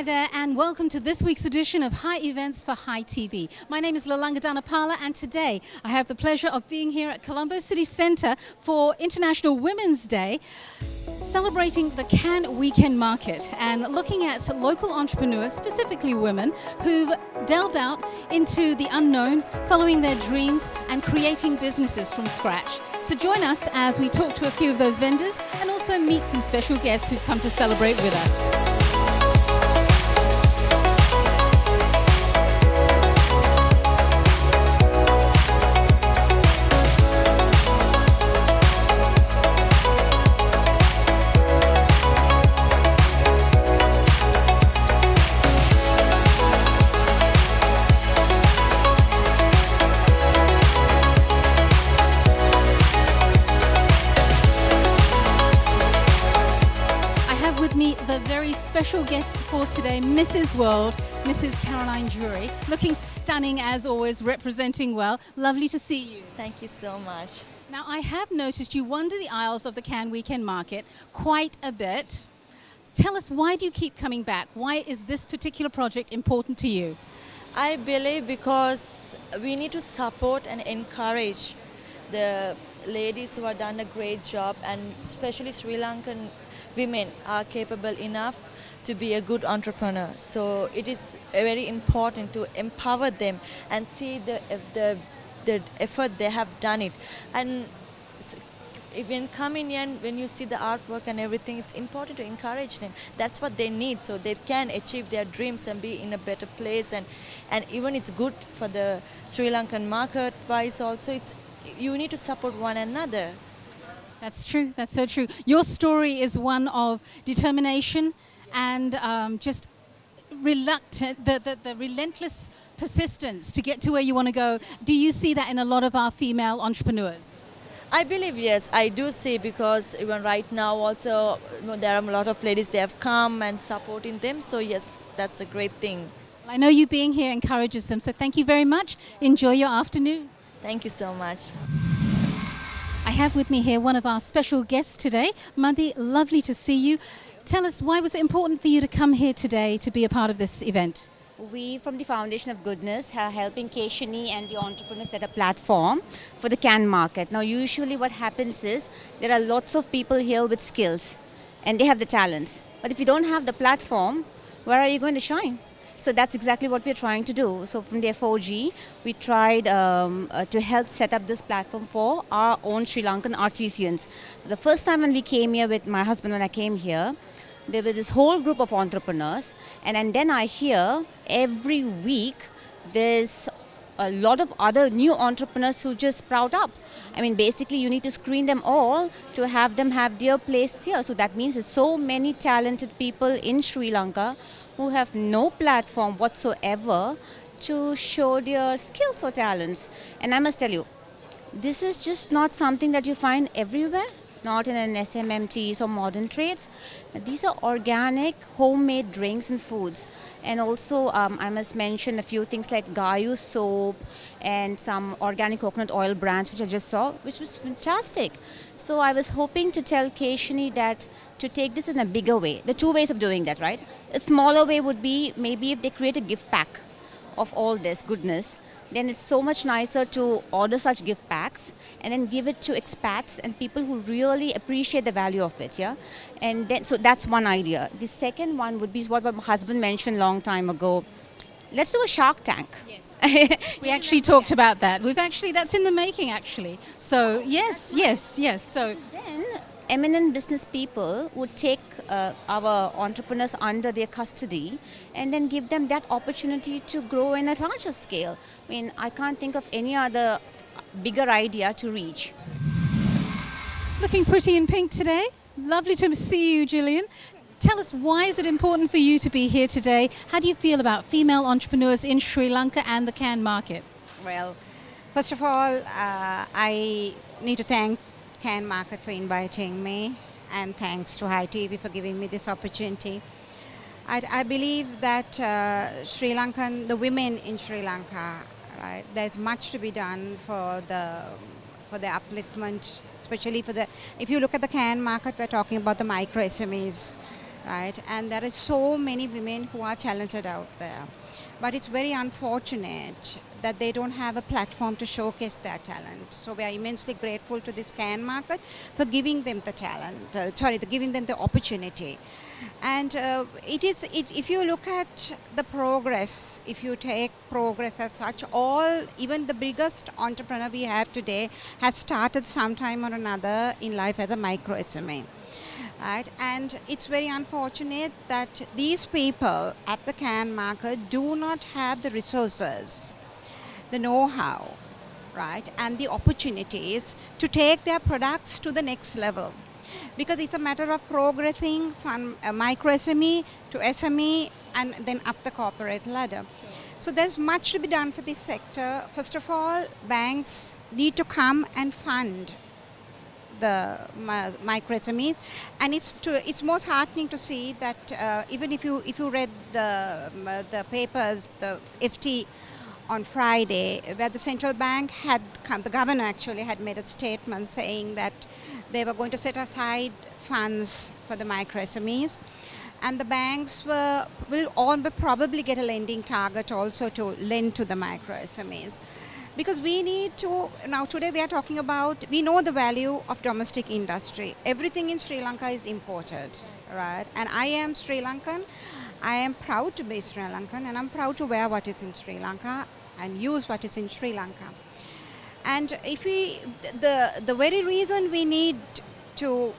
there, and welcome to this week's edition of Hi Events for Hi TV. My name is Lalanga Dhanapala, and today I have the pleasure of being here at Colombo City Centre for International Women's Day, celebrating the Cannes Weekend Market and looking at local entrepreneurs, specifically women, who've delved out into the unknown, following their dreams and creating businesses from scratch. So join us as we talk to a few of those vendors and also meet some special guests who've come to celebrate with us. The very special guest for today, Mrs. World, Mrs. Caroline Drury, looking stunning as always, representing well. Lovely to see you. Thank you so much. Now, I have noticed you wander the aisles of the Cannes Weekend Market quite a bit. Tell us, why do you keep coming back? Why is this particular project important to you? I believe because we need to support and encourage the ladies who have done a great job, and especially Sri Lankan women are capable enough to be a good entrepreneur. So it is very important to empower them and see the effort they have done it. And even coming in, when you see the artwork and everything, it's important to encourage them. That's what they need, so they can achieve their dreams and be in a better place. And even it's good for the Sri Lankan market wise also. You need to support one another. That's true. That's so true. Your story is one of determination and just the relentless persistence to get to where you want to go. Do you see that in a lot of our female entrepreneurs? I believe yes, I do see, because even right now also there are a lot of ladies, they have come and supporting them. So yes, that's a great thing. Well, I know you being here encourages them. So thank you very much. Enjoy your afternoon. Thank you so much. I have with me here one of our special guests today. Madhi, lovely to see you. Tell us, why was it important for you to come here today to be a part of this event? We from the Foundation of Goodness are helping Keshini and the entrepreneurs set a platform for the Cannes market. Now usually what happens is there are lots of people here with skills and they have the talents. But if you don't have the platform, where are you going to shine? So that's exactly what we're trying to do. So from the FOG, we tried to help set up this platform for our own Sri Lankan artisans. The first time when we came here with my husband, when I came here, there was this whole group of entrepreneurs. And then I hear every week there's a lot of other new entrepreneurs who just sprout up. I mean, basically you need to screen them all to have them have their place here. So that means there's so many talented people in Sri Lanka who have no platform whatsoever to show their skills or talents. And I must tell you, this is just not something that you find everywhere, not in an SMMTs or modern trades. These are organic, homemade drinks and foods. And also, I must mention a few things like Gayu soap and some organic coconut oil brands, which I just saw, which was fantastic. So I was hoping to tell Keshini that to take this in a bigger way. The two ways of doing that, right? A smaller way would be maybe if they create a gift pack of all this goodness, then it's so much nicer to order such gift packs and then give it to expats and people who really appreciate the value of it, yeah? And then, so that's one idea. The second one would be what my husband mentioned a long time ago. Let's do a Shark Tank. Yes. We actually talked about that. That's in the making actually. So yes. So then eminent business people would take our entrepreneurs under their custody and then give them that opportunity to grow in a larger scale. I mean, I can't think of any other bigger idea to reach. Looking pretty in pink today. Lovely to see you, Gillian. Tell us, why is it important for you to be here today? How do you feel about female entrepreneurs in Sri Lanka and the Cannes market? Well, first of all, I need to thank Cannes market for inviting me, and thanks to Hi TV for giving me this opportunity. I believe that the women in Sri Lanka, right, there's much to be done for the upliftment, especially if you look at the Cannes market, we're talking about the micro SMEs. right? And there are so many women who are talented out there. But it's very unfortunate that they don't have a platform to showcase their talent. So we are immensely grateful to this can market for giving them the talent, giving them the opportunity. And if you look at the progress, if you take progress as such, even the biggest entrepreneur we have today has started sometime or another in life as a micro SME. Right? And it's very unfortunate that these people at the can market do not have the resources, the know-how, right, and the opportunities to take their products to the next level. Because it's a matter of progressing from a micro SME to SME and then up the corporate ladder. Sure. So there's much to be done for this sector. First of all, banks need to come and fund the micro SMEs, and it's most heartening to see that even if you read the papers, the FT on Friday, where the central bank had come, the governor actually had made a statement saying that they were going to set aside funds for the micro SMEs, and the banks will probably get a lending target also to lend to the micro SMEs. Because we need to, now today we are talking about, we know the value of domestic industry. Everything in Sri Lanka is imported, right? And I am Sri Lankan. I am proud to be Sri Lankan, and I'm proud to wear what is in Sri Lanka and use what is in Sri Lanka. And if the very reason we need to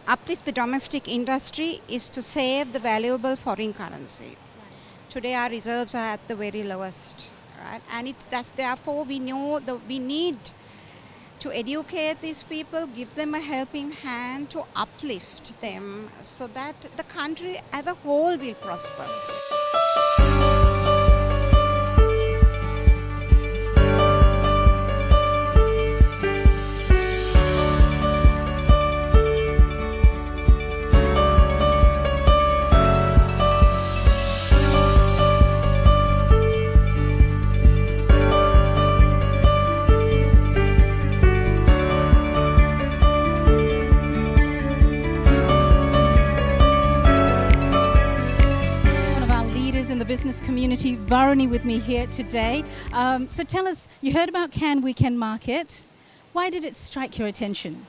uplift the domestic industry is to save the valuable foreign currency. Today our reserves are at the very lowest. Right? And therefore we know that we need to educate these people, give them a helping hand to uplift them so that the country as a whole will prosper. Business community, Varuni, with me here today. So tell us, you heard about Can We Can Market. Why did it strike your attention?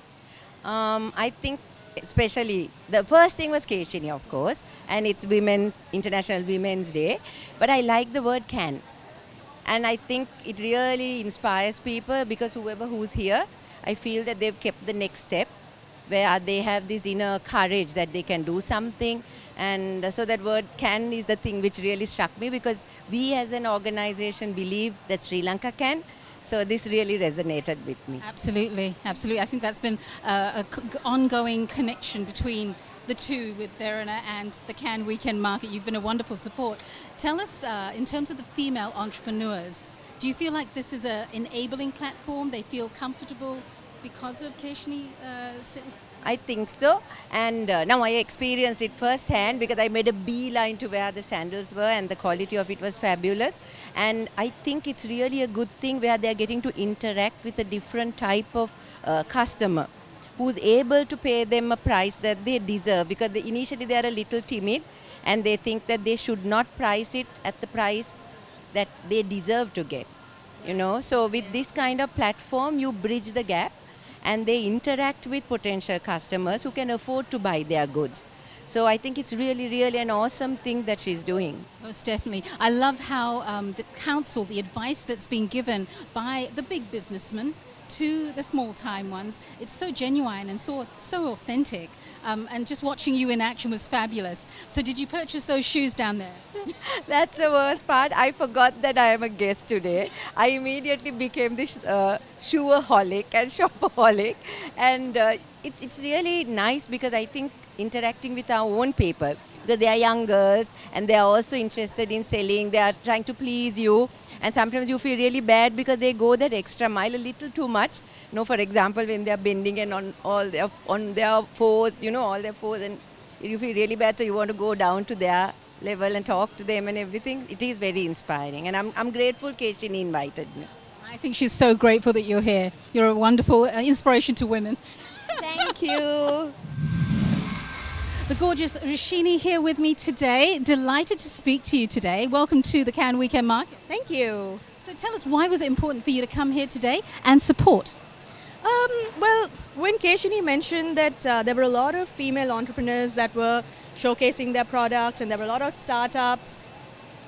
I think especially the first thing was Keshini, of course, and it's International Women's Day. But I like the word can. And I think it really inspires people because who's here, I feel that they've kept the next step where they have this inner courage that they can do something. And so that word can is the thing which really struck me because we as an organization believe that Sri Lanka can. So this really resonated with me. Absolutely, absolutely. I think that's been an ongoing connection between the two with Verena and the Can We Can market. You've been a wonderful support. Tell us, in terms of the female entrepreneurs, do you feel like this is an enabling platform? They feel comfortable because of Keshini? I think so, and now I experienced it firsthand because I made a beeline to where the sandals were and the quality of it was fabulous. And I think it's really a good thing where they're getting to interact with a different type of customer who's able to pay them a price that they deserve, because initially they are a little timid and they think that they should not price it at the price that they deserve to get. So with this kind of platform you bridge the gap and they interact with potential customers who can afford to buy their goods. So I think it's really, really an awesome thing that she's doing. Most definitely. I love how the counsel, the advice that's been given by the big businessmen to the small-time ones, it's so genuine and so authentic. And just watching you in action was fabulous. So did you purchase those shoes down there? That's the worst part. I forgot that I am a guest today. I immediately became this shoeaholic and shopaholic. And it's really nice because I think interacting with our own people, because they are young girls and they are also interested in selling, they are trying to please you. And sometimes you feel really bad because they go that extra mile a little too much. For example, when they are bending and on their fours, all their fours, and you feel really bad, so you want to go down to their level and talk to them and everything. It is very inspiring, and I'm grateful Keshini invited me. I think she's so grateful that you're here. You're a wonderful inspiration to women. Thank you. The gorgeous Rashini here with me today. Delighted to speak to you today. Welcome to the Cannes Weekend Market. Thank you. So tell us, why was it important for you to come here today and support? Well, when Keshini mentioned that there were a lot of female entrepreneurs that were showcasing their products and there were a lot of startups,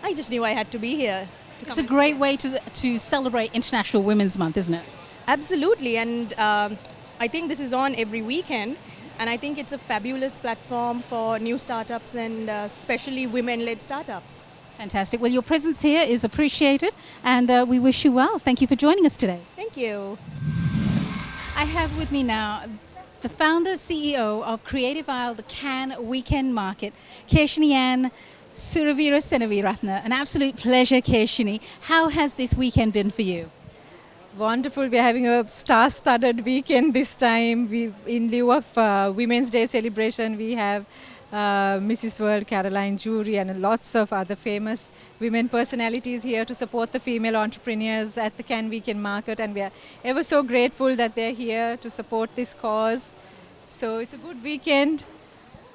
I just knew I had to be here. It's a great way to celebrate International Women's Month, isn't it? Absolutely, and I think this is on every weekend, and I think it's a fabulous platform for new startups and especially women-led startups. Fantastic. Well, your presence here is appreciated, and we wish you well. Thank you for joining us today. Thank you. I have with me now the founder, CEO of Creative Isle, the Cannes Weekend Market, Keshini Ann Suravira Senaviratna. An absolute pleasure, Keshini. How has this weekend been for you? Wonderful. We're having a star-studded weekend this time. In lieu of Women's Day celebration, we have Mrs. World, Caroline Jury, and lots of other famous women personalities here to support the female entrepreneurs at the Cannes Weekend Market. And we are ever so grateful that they're here to support this cause. So it's a good weekend.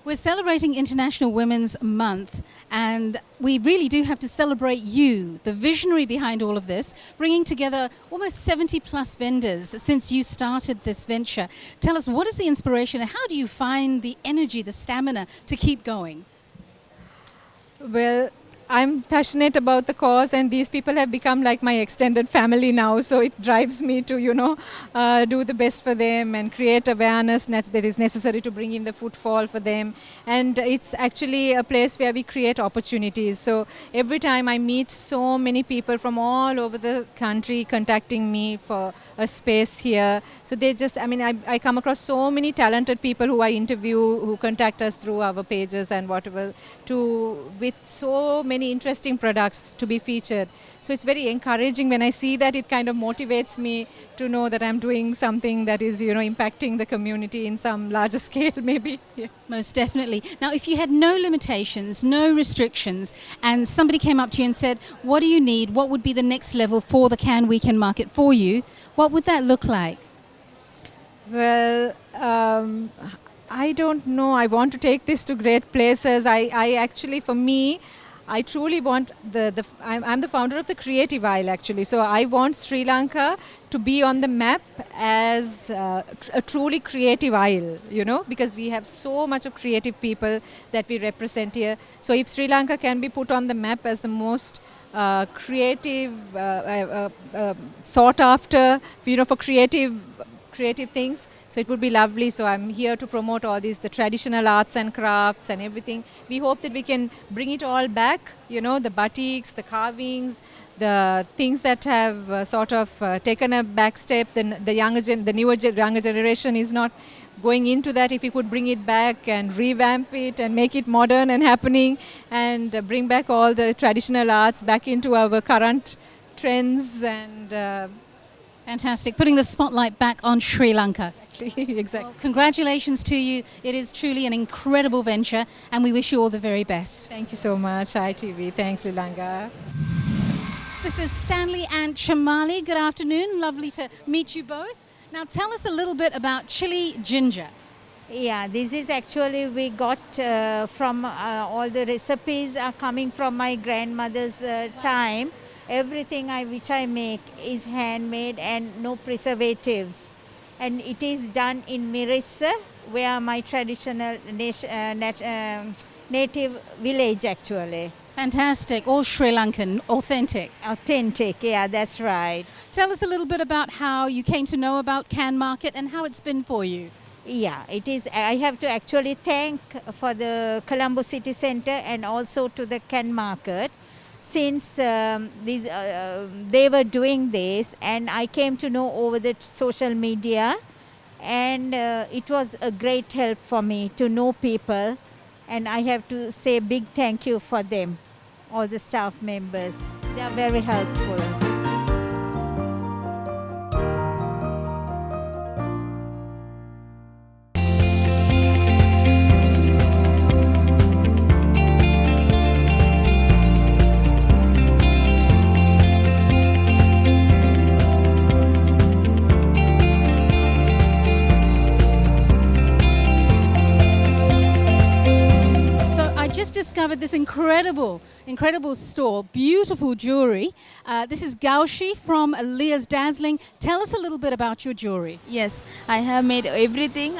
We're celebrating International Women's Month, and we really do have to celebrate you, the visionary behind all of this, bringing together almost 70 plus vendors since you started this venture. Tell us, what is the inspiration and how do you find the energy, the stamina to keep going? Well, I'm passionate about the cause, and these people have become like my extended family now, so it drives me to, do the best for them and create awareness that is necessary to bring in the footfall for them. And it's actually a place where we create opportunities. So every time I meet so many people from all over the country contacting me for a space here. So they just, I come across so many talented people who I interview, who contact us through our pages and whatever, with so many interesting products to be featured. So it's very encouraging when I see that. It kind of motivates me to know that I'm doing something that is, impacting the community in some larger scale maybe. Yeah. Most definitely. Now, if you had no limitations, no restrictions, and somebody came up to you and said, what do you need? What would be the next level for the Cannes Weekend Market for you? What would that look like? Well, I don't know. I want to take this to great places. I actually, for me, I truly want I'm the founder of the Creative Isle actually, so I want Sri Lanka to be on the map as a truly creative isle, because we have so much of creative people that we represent here. So if Sri Lanka can be put on the map as the most creative, sought after, for creative things, so it would be lovely. So I'm here to promote all these, the traditional arts and crafts and everything. We hope that we can bring it all back, the batiks, the carvings, the things that have sort of taken a back step. The younger generation is not going into that. If we could bring it back and revamp it and make it modern and happening, and bring back all the traditional arts back into our current trends and... Fantastic. Putting the spotlight back on Sri Lanka. Exactly. Well, congratulations to you. It is truly an incredible venture, and we wish you all the very best. Thank you so much, ITV. Thanks, Lilanga. This is Stanley and Chamali. Good afternoon. Lovely to meet you both. Now, tell us a little bit about chili ginger. Yeah, this is actually we got from all the recipes are coming from my grandmother's time. Everything which I make is handmade and no preservatives. And it is done in Mirissa, where my traditional native village actually. Fantastic. All Sri Lankan, authentic. Authentic, yeah, that's right. Tell us a little bit about how you came to know about Cannes Market and how it's been for you. Yeah, it is. I have to actually thank for the Colombo City Centre and also to the Cannes Market. Since they were doing this, and I came to know over the social media, and it was a great help for me to know people, and I have to say big thank you for them, all the staff members. They are very helpful. discovered this incredible stall, beautiful jewelry. This is Gaushi from Leah's Dazzling. Tell us a little bit about your jewelry. Yes, I have made everything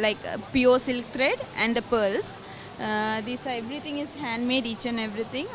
like pure silk thread and the pearls. Everything is handmade, each and everything.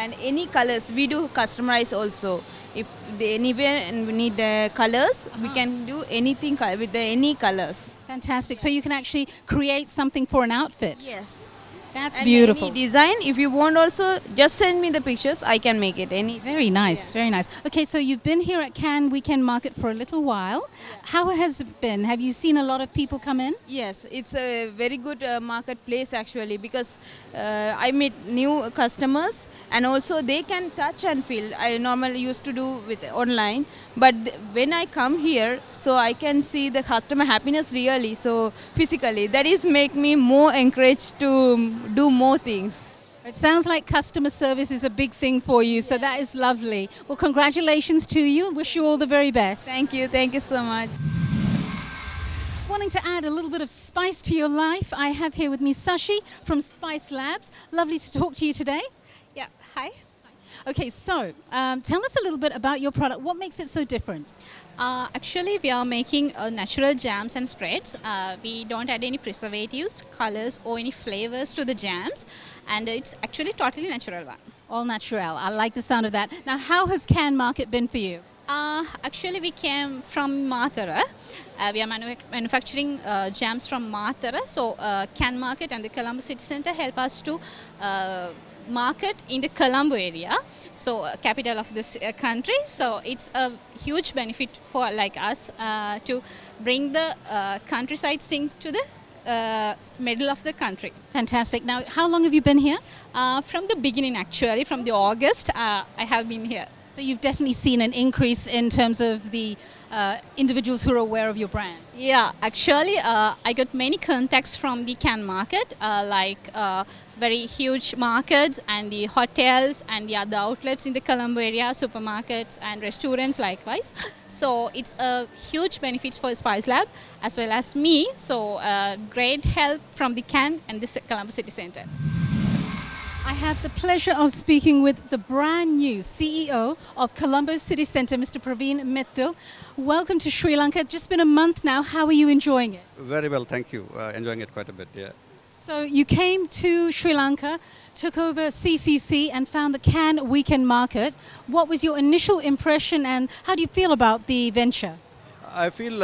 And any colors, we do customize also. If they anywhere and we need the colors, we can do anything with any colors. Fantastic. So you can actually create something for an outfit. Yes. That's And beautiful. any design, if you want also, just send me the pictures, I can make it. Any. Very nice, very nice. Okay, so you've been here at Cannes Weekend Market for a little while. How has it been? Have you seen a lot of people come in? Yes, it's a very good marketplace actually, because I meet new customers and also they can touch and feel. I normally used to do with online, but when I come here, so I can see the customer happiness really, so physically. That is make me more encouraged to do more things. It sounds like customer service is a big thing for you, so that is lovely. Well, congratulations to you. Wish you all the very best. Thank you so much. Wanting to add a little bit of spice to your life, I have here with me Sashi from Spice Labs. Lovely to talk to you today. Yeah, hi. Okay, so tell us a little bit about your product. What makes it so different? Actually, we are making natural jams and spreads. We don't add any preservatives, colors, or any flavors to the jams, and it's actually totally natural one. All natural. I like the sound of that. Now, how has Cannes Market been for you? Actually, we came from Mathura. We are manufacturing jams from Mathura. So, Cannes Market and the Colombo City Centre help us to market in the Colombo area, so capital of this country. So it's a huge benefit for like us to bring the countryside scene to the middle of the country. Fantastic. Now, how long have you been here? From the beginning, actually, from the August, I have been here. So you've definitely seen an increase in terms of the individuals who are aware of your brand. Yeah, actually, I got many contacts from the Cannes Market, very huge markets and the hotels and the other outlets in the Colombo area, supermarkets and restaurants likewise. So it's a huge benefit for Spice Lab as well as me. So great help from the Cannes and the Colombo City Centre. I have the pleasure of speaking with the brand new CEO of Colombo City Centre, Mr. Praveen Mittal. Welcome to Sri Lanka. It's just been a month now. How are you enjoying it? Very well, thank you. Enjoying it quite a bit, yeah. So you came to Sri Lanka, took over CCC and found the Cannes Weekend Market. What was your initial impression and how do you feel about the venture? I feel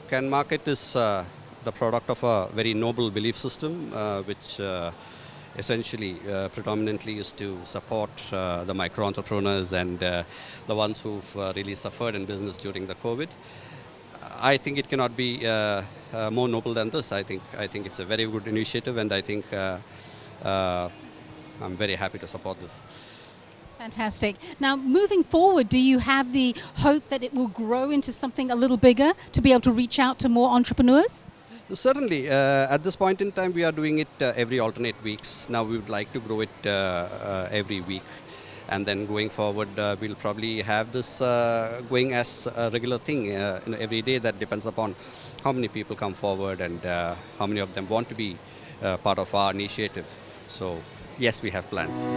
Cannes Market is the product of a very noble belief system, which essentially predominantly is to support the micro entrepreneurs and the ones who've really suffered in business during the COVID. I think it cannot be more noble than this. I think it's a very good initiative, and I think I'm very happy to support this. Fantastic. Now, moving forward, do you have the hope that it will grow into something a little bigger to be able to reach out to more entrepreneurs? Certainly. At this point in time, we are doing it every alternate weeks. Now we would like to grow it every week. And then going forward, we'll probably have this going as a regular thing every day. That depends upon how many people come forward and how many of them want to be part of our initiative. So, yes, we have plans.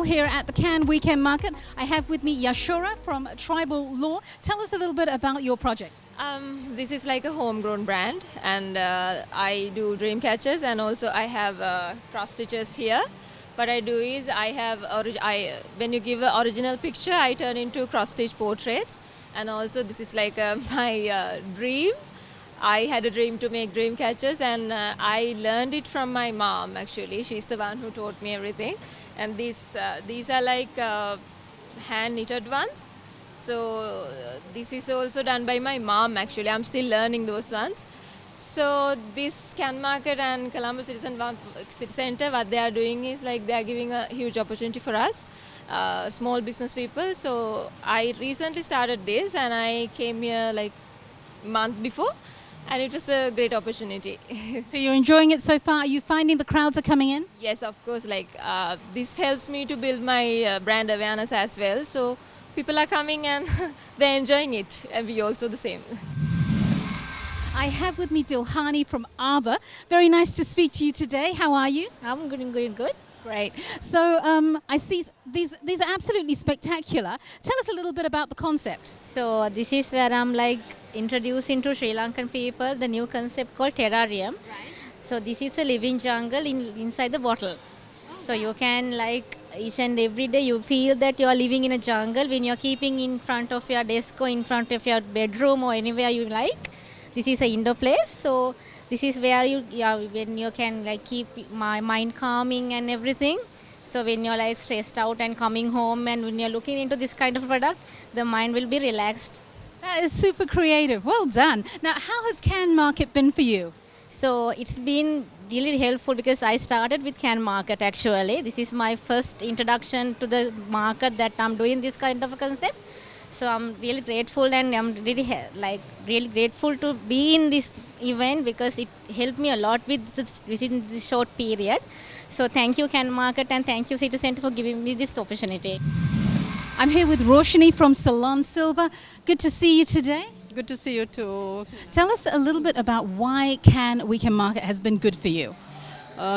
Here at the Cannes Weekend Market, I have with me Yashora from Tribal Law. Tell us a little bit about your project. This is like a homegrown brand, and I do dream catchers, and also I have cross stitches here. What I do is when you give an original picture, I turn into cross stitch portraits, and also this is like my dream. I had a dream to make dream catchers, and I learned it from my mom. Actually, she's the one who taught me everything. And these are like hand knitted ones. So this is also done by my mom. Actually, I'm still learning those ones. So this Cannes Market and Colombo City Centre, what they are doing is like they are giving a huge opportunity for us, small business people. So I recently started this, and I came here like a month before. and it was a great opportunity. So you're enjoying it so far? Are you finding the crowds are coming in? Yes, of course, like this helps me to build my brand awareness as well. So people are coming and they're enjoying it, and we also the same. I have with me Dilhani from Arbor. Very nice to speak to you today. How are you? I'm good. Great. So I see these are absolutely spectacular. Tell us a little bit about the concept. So this is where I'm like introducing to Sri Lankan people the new concept called terrarium. So this is a living jungle inside the bottle. So you can like each and every day you feel that you are living in a jungle when you're keeping in front of your desk or in front of your bedroom or anywhere you like. This is an indoor place. So this is where when you can like keep my mind calming and everything. So when you're like stressed out and coming home and when you're looking into this kind of product, the mind will be relaxed. That is super creative. Well done. Now, how has Can Market been for you? So it's been really helpful because I started with Can Market actually. This is my first introduction to the market that I'm doing this kind of a concept. So I'm really grateful and I'm really grateful to be in this event because it helped me a lot within this short period. So thank you Can Market and thank you City Centre for giving me this opportunity. I'm here with Roshni from Salon Silver. Good to see you today. Good to see you too. Tell us a little bit about why Can Market has been good for you.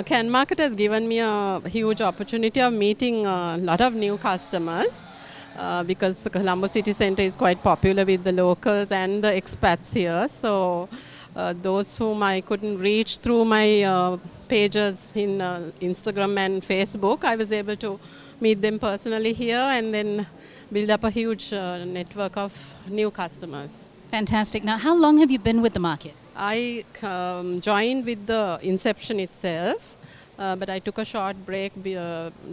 Can Market has given me a huge opportunity of meeting a lot of new customers. Because Colombo City Centre is quite popular with the locals and the expats here. So those whom I couldn't reach through my pages in Instagram and Facebook, I was able to meet them personally here and then build up a huge network of new customers. Fantastic. Now, how long have you been with the market? I joined with the inception itself, but I took a short break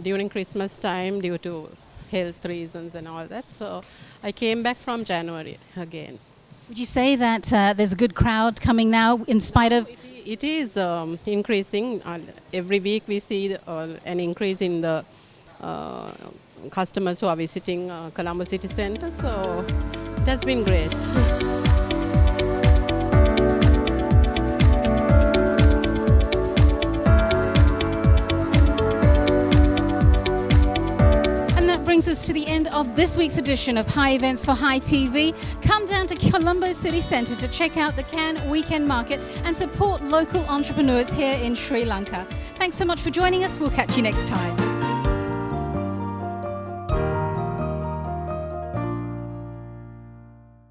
during Christmas time due to health reasons and all that. So I came back from January again. Would you say that there's a good crowd coming now in spite of... It is increasing. Every week we see an increase in the customers who are visiting Colombo City Centre. So it has been great. Brings us to the end of this week's edition of Hi Events for Hi TV. Come down to Colombo City Centre to check out the Can Weekend Market and support local entrepreneurs here in Sri Lanka. Thanks so much for joining us. We'll catch you next time.